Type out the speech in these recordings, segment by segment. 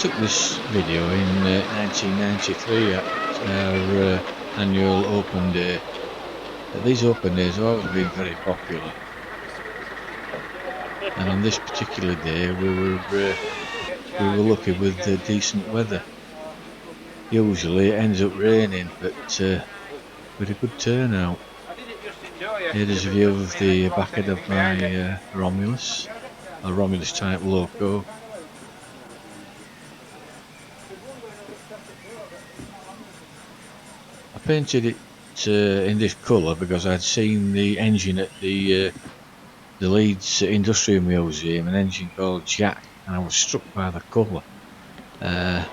took this video in 1993 at our annual open day. These open days have always been very popular, and on this particular day we were lucky with decent weather. Usually it ends up raining, but with a good turnout. Here's a view of the back end of my Romulus, a Romulus type loco. I painted it in this colour because I'd seen the engine at the Leeds Industrial Museum, an engine called Jack, and I was struck by the colour. I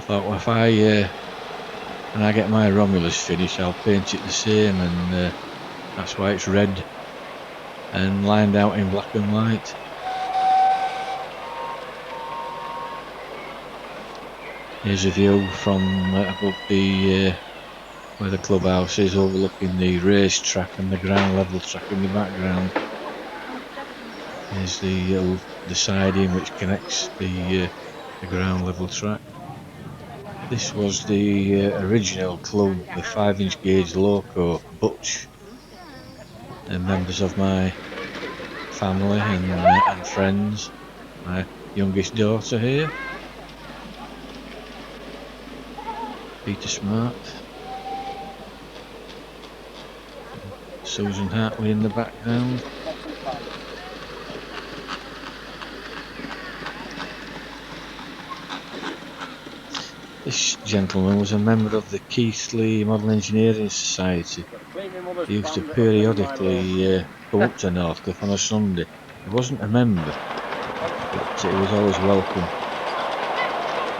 thought, well, if when I get my Romulus finished, I'll paint it the same, and that's why it's red and lined out in black and white. Here's a view from above the where the clubhouse is, overlooking the racetrack and the ground level track in the background. Here's the siding which connects the ground level track. This was the original club, the 5-inch gauge loco, Butch, and members of my family and friends. My youngest daughter here, Peter Smart, Susan Hartley in the background. This gentleman was a member of the Keighley Model Engineering Society. He used to periodically go up to Northcliffe on a Sunday. He wasn't a member, but he was always welcome.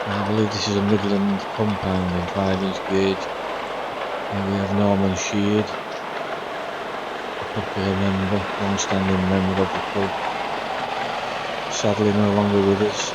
I believe this is a Midland compound in 5-inch gauge. Here we have Norman Sheard, a popular member, long-standing member of the club, sadly no longer with us.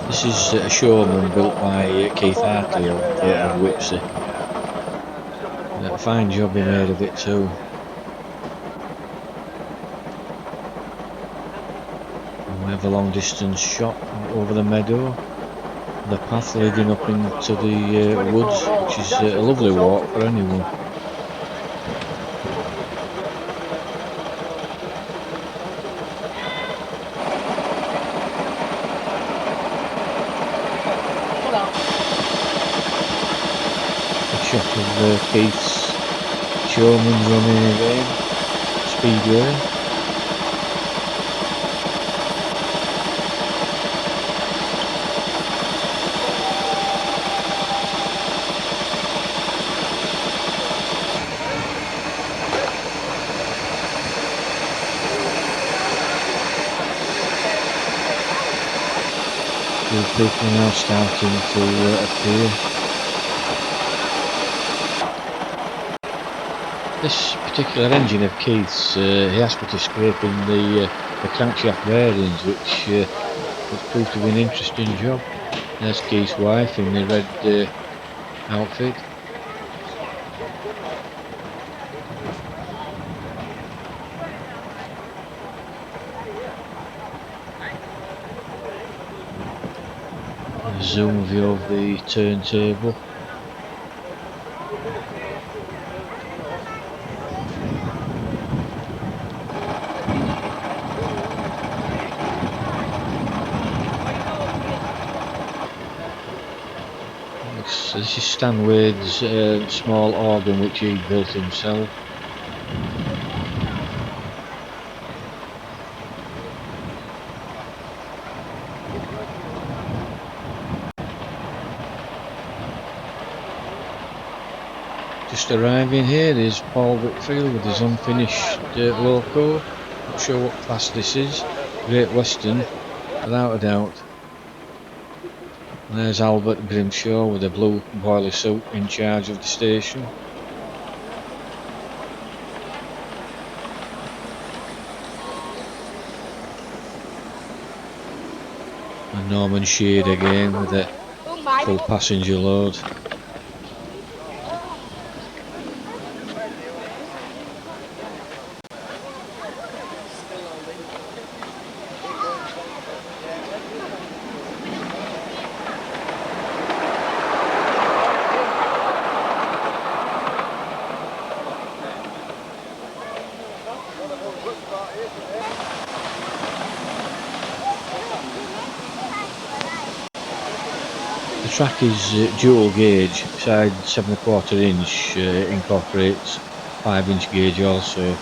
This is a showman built by Keith Hartley of Whipsey. A fine job he made of it too. And we have a long distance shot over the meadow, the path leading up into the woods, which is a lovely walk for anyone. Shot of Keith's showman running again, speedway. The people now starting to appear. This particular engine of Keith's, he asked me to scrape in the crankshaft bearings, which proved to be an interesting job. There's Keith's wife in the red outfit. A zoom view of the turntable. This is Stan Wade's small organ which he built himself. Just arriving here is Paul Whitfield with his unfinished loco. Not sure what class this is. Great Western, without a doubt. And there's Albert Grimshaw with a blue boiler suit in charge of the station. And Norman Sheard again with a full passenger load. The track is dual gauge, besides 7¼ inch, incorporates 5-inch gauge also.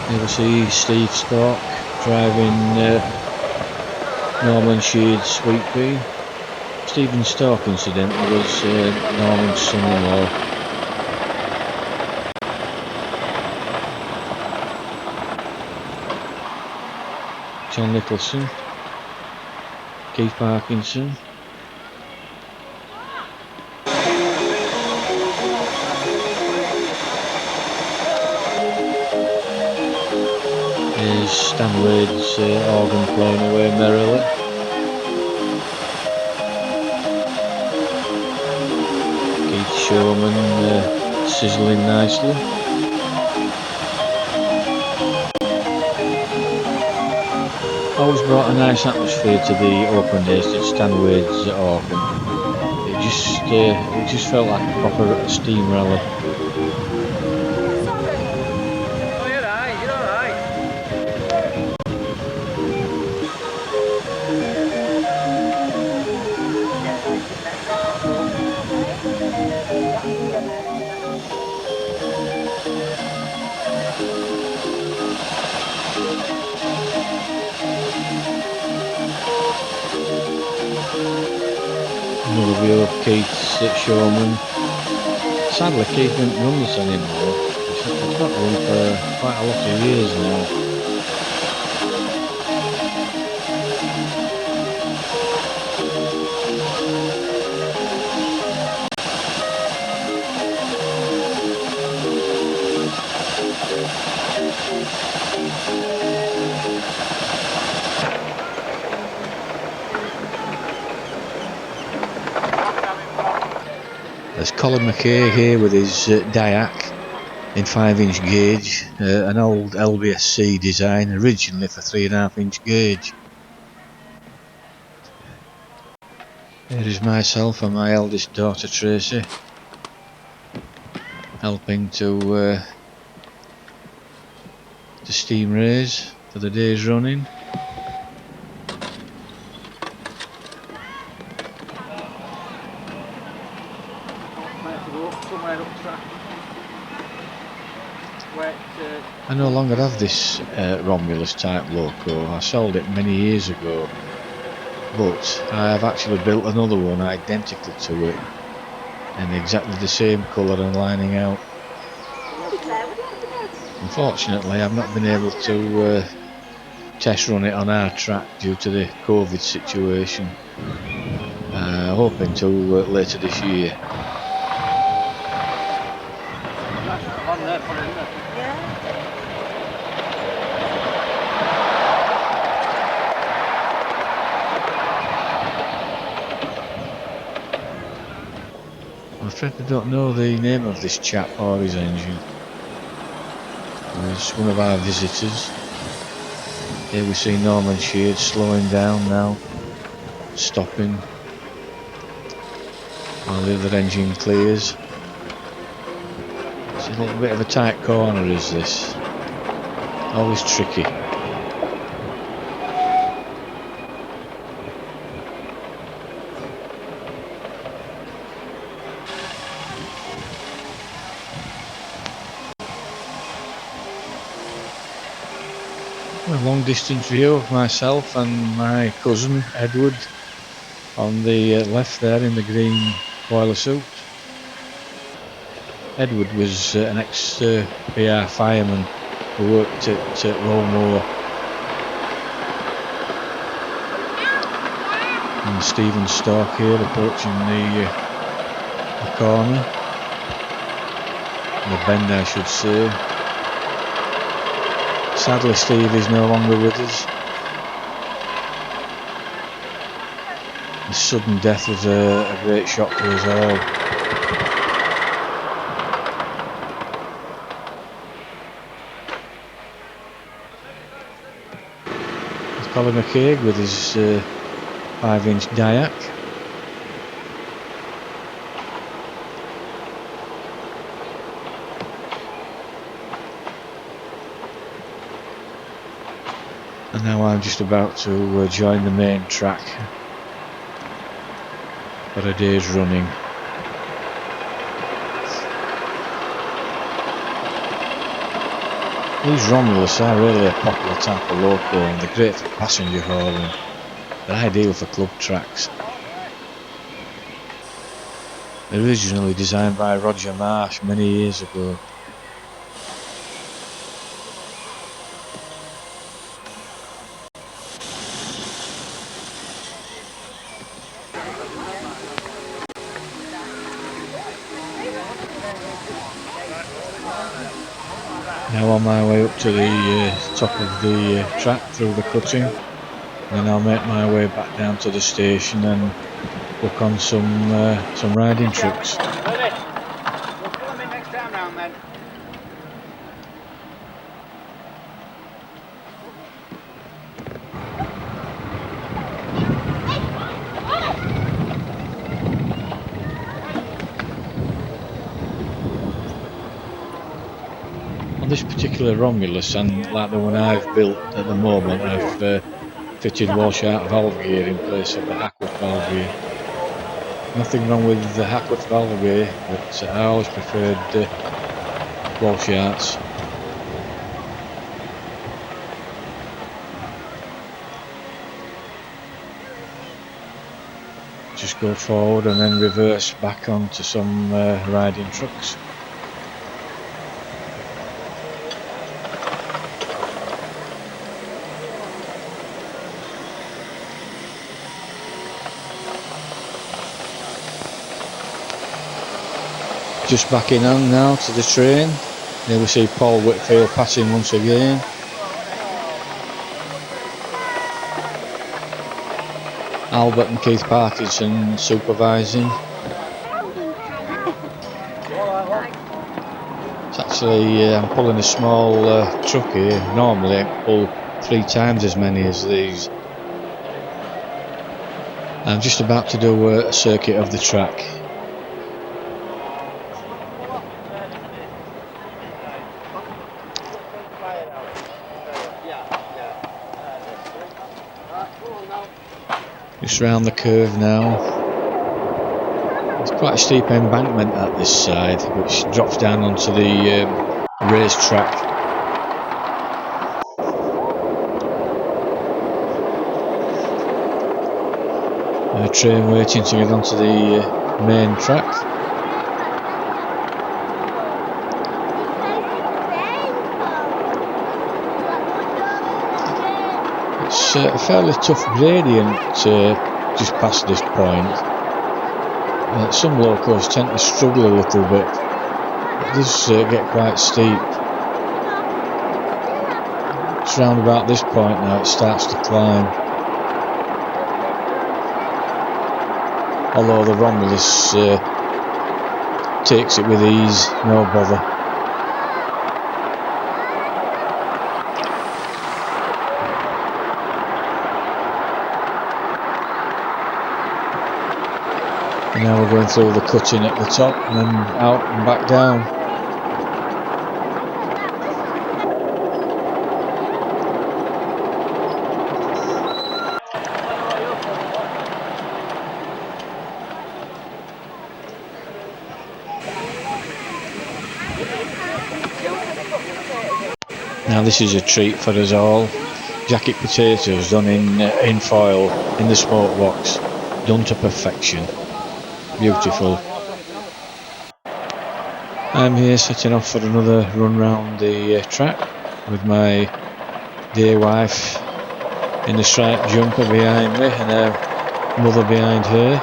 Here we see Steve Stork driving Norman Sheard's Sweet Pea. Stephen Stork, incidentally, was Norman's son-in-law. John Nicholson, Keith Parkinson. Here's Stan Wade's organ playing away merrily. Keith Showman sizzling nicely. Always brought a nice atmosphere to the open days, did Stan Wade's organ. It just felt like a proper steam rally. Another view of Keith's Showman. Sadly, Keith didn't run this anymore. He's not run for quite a lot of years now. There's Colin McKay here with his Diac in 5-inch gauge, an old LBSC design, originally for 3.5-inch gauge. Here is myself and my eldest daughter Tracy, helping to steam raise for the day's running. I no longer have this Romulus type loco. I sold it many years ago, but I have actually built another one identical to it in exactly the same colour and lining out. Unfortunately, I've not been able to test run it on our track due to the COVID situation. Hoping to later this year. I'm afraid I don't know the name of this chap or his engine. He's one of our visitors. Here we see Norman Sheard slowing down now, stopping while the other engine clears. It's a little bit of a tight corner, is this? Always tricky. A long distance view of myself and my cousin Edward on the left there in the green boiler suit. Edward was an ex-BR fireman who worked at Rollmoor. And Stephen Stork here approaching the corner. The bend, I should say. Sadly, Steve is no longer with us. His sudden death was a great shock to us all. There's Colin McCaig with his 5-inch Diac. And now I'm just about to join the main track for a day's running. These Romulus are really a popular type of loco and they're great for passenger hauling. They're ideal for club tracks. Originally designed by Roger Marsh many years ago. Now on my way up to the top of the track through the cutting, then I'll make my way back down to the station and book on some riding trucks. On this particular Romulus, and like the one I've built at the moment, I've fitted Walshat valve gear in place of the Hackworth valve gear. Nothing wrong with the Hackworth valve gear, but I always preferred Walshat's. Just go forward and then reverse back onto some riding trucks. Just backing on now to the train. Here we see Paul Whitfield passing once again. Albert and Keith Parkinson supervising. It's actually, I'm pulling a small truck here. Normally I pull 3 times as many as these. I'm just about to do a circuit of the track. Just round the curve now. It's quite a steep embankment at this side, which drops down onto the racetrack. A train waiting to get onto the main track. It's a fairly tough gradient just past this point. Some locos tend to struggle a little bit. It does get quite steep. It's round about this point now it starts to climb. Although the Romulus takes it with ease, no bother. And now we're going through the cutting at the top and then out and back down. Now this is a treat for us all. jacket potatoes done in foil in the smoke box, done to perfection. Beautiful. I'm here setting off for another run round the track with my dear wife in the striped jumper behind me and her mother behind her.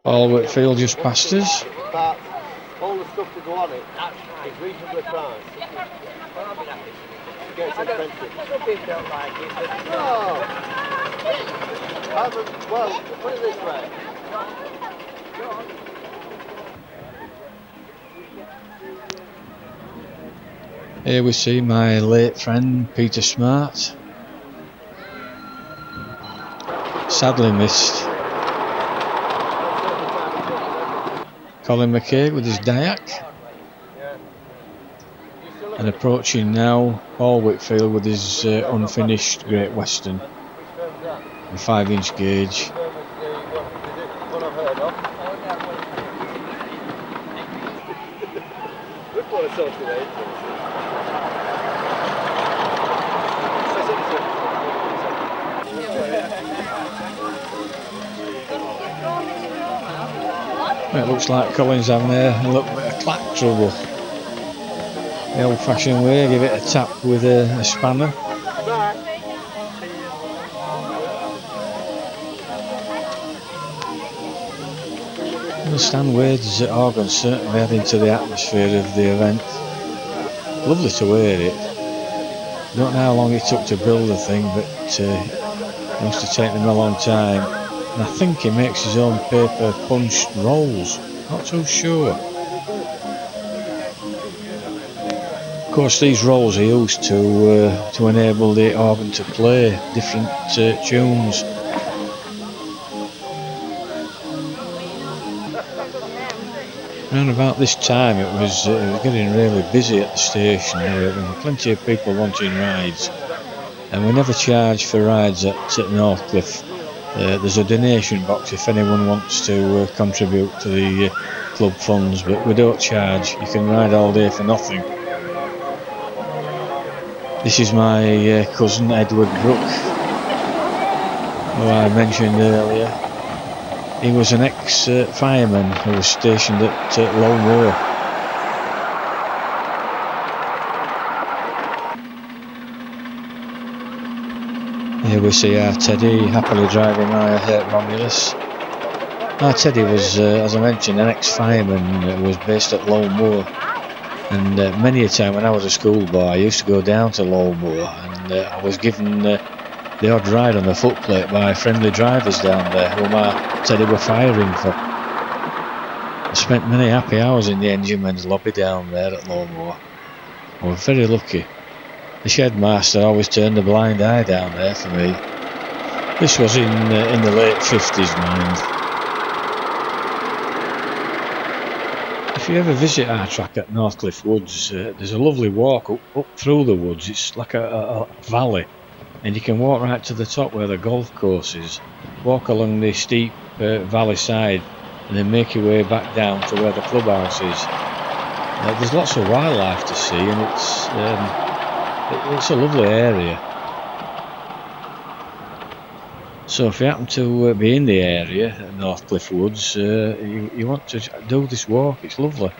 All Whitfield just past us. But all the stuff to go on it is reasonably priced. It gets expensive. Some people don't like it. No. Well, put it this way. Here we see my late friend Peter Smart. Sadly missed. Colin McKay with his Dayak. And approaching now Paul Whitfield with his unfinished Great Western. The 5-inch gauge. It looks like Colin's having a little bit of clack trouble. The old fashioned way, give it a tap with a spanner. The stand waves at Organ certainly add into the atmosphere of the event. Lovely to wear it. Don't know how long it took to build the thing, but it must have taken him a long time. And I think he makes his own paper punched rolls. Not too sure. Of course, these rolls are used to enable the organ to play different tunes. Around about this time it was getting really busy at the station. There were plenty of people wanting rides, and we never charge for rides at Northcliffe. There's a donation box if anyone wants to contribute to the club funds, but we don't charge. You can ride all day for nothing. This is my cousin Edward Brooke, who I mentioned earlier. He was an ex-fireman who was stationed at Low Moor. Here we see our Teddy happily driving my Romulus. Our Teddy was, as I mentioned, an ex-fireman who was based at Low Moor. And many a time when I was a schoolboy, I used to go down to Low Moor, and I was given the odd ride on the footplate by friendly drivers down there whom our Teddy were firing for. I spent many happy hours in the engineman's lobby down there at Low Moor. I was very lucky. The shed master always turned a blind eye down there for me. This was in the late 50s, mind. If you ever visit our track at Northcliffe Woods, there's a lovely walk up through the woods. It's like a valley, and you can walk right to the top where the golf course is. Walk along the steep valley side, and then make your way back down to where the clubhouse is. There's lots of wildlife to see, and it's a lovely area. So if you happen to be in the area at Northcliffe Woods, you want to do this walk. It's lovely.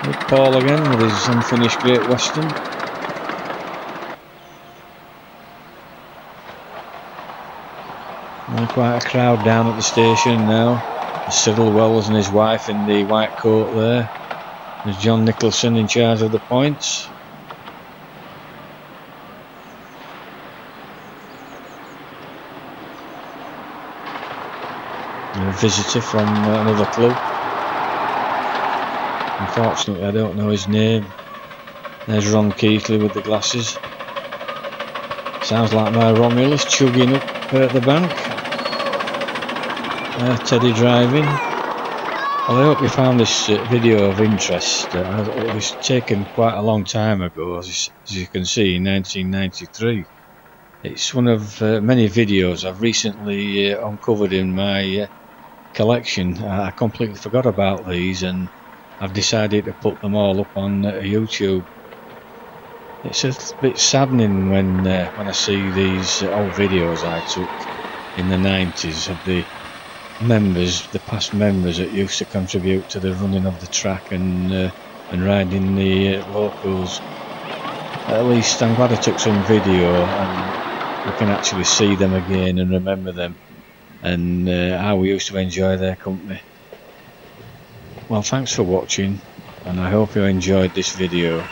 With Paul again with his unfinished Great Western. And quite a crowd down at the station now. Cyril Wells and his wife in the white coat there. There's John Nicholson in charge of the points. And a visitor from another club. Unfortunately I don't know his name. There's Ron Keithley with the glasses. Sounds like my Romulus chugging up the bank. Teddy driving. Well, I hope you found this video of interest. It was taken quite a long time ago, as you can see, in 1993. It's one of many videos I've recently uncovered in my collection. I completely forgot about these, and I've decided to put them all up on YouTube. It's a bit saddening when I see these old videos I took in the 90s of the past members that used to contribute to the running of the track and riding the locals. At least I'm glad I took some video and we can actually see them again and remember them, and how we used to enjoy their company. Well, thanks for watching, and I hope you enjoyed this video.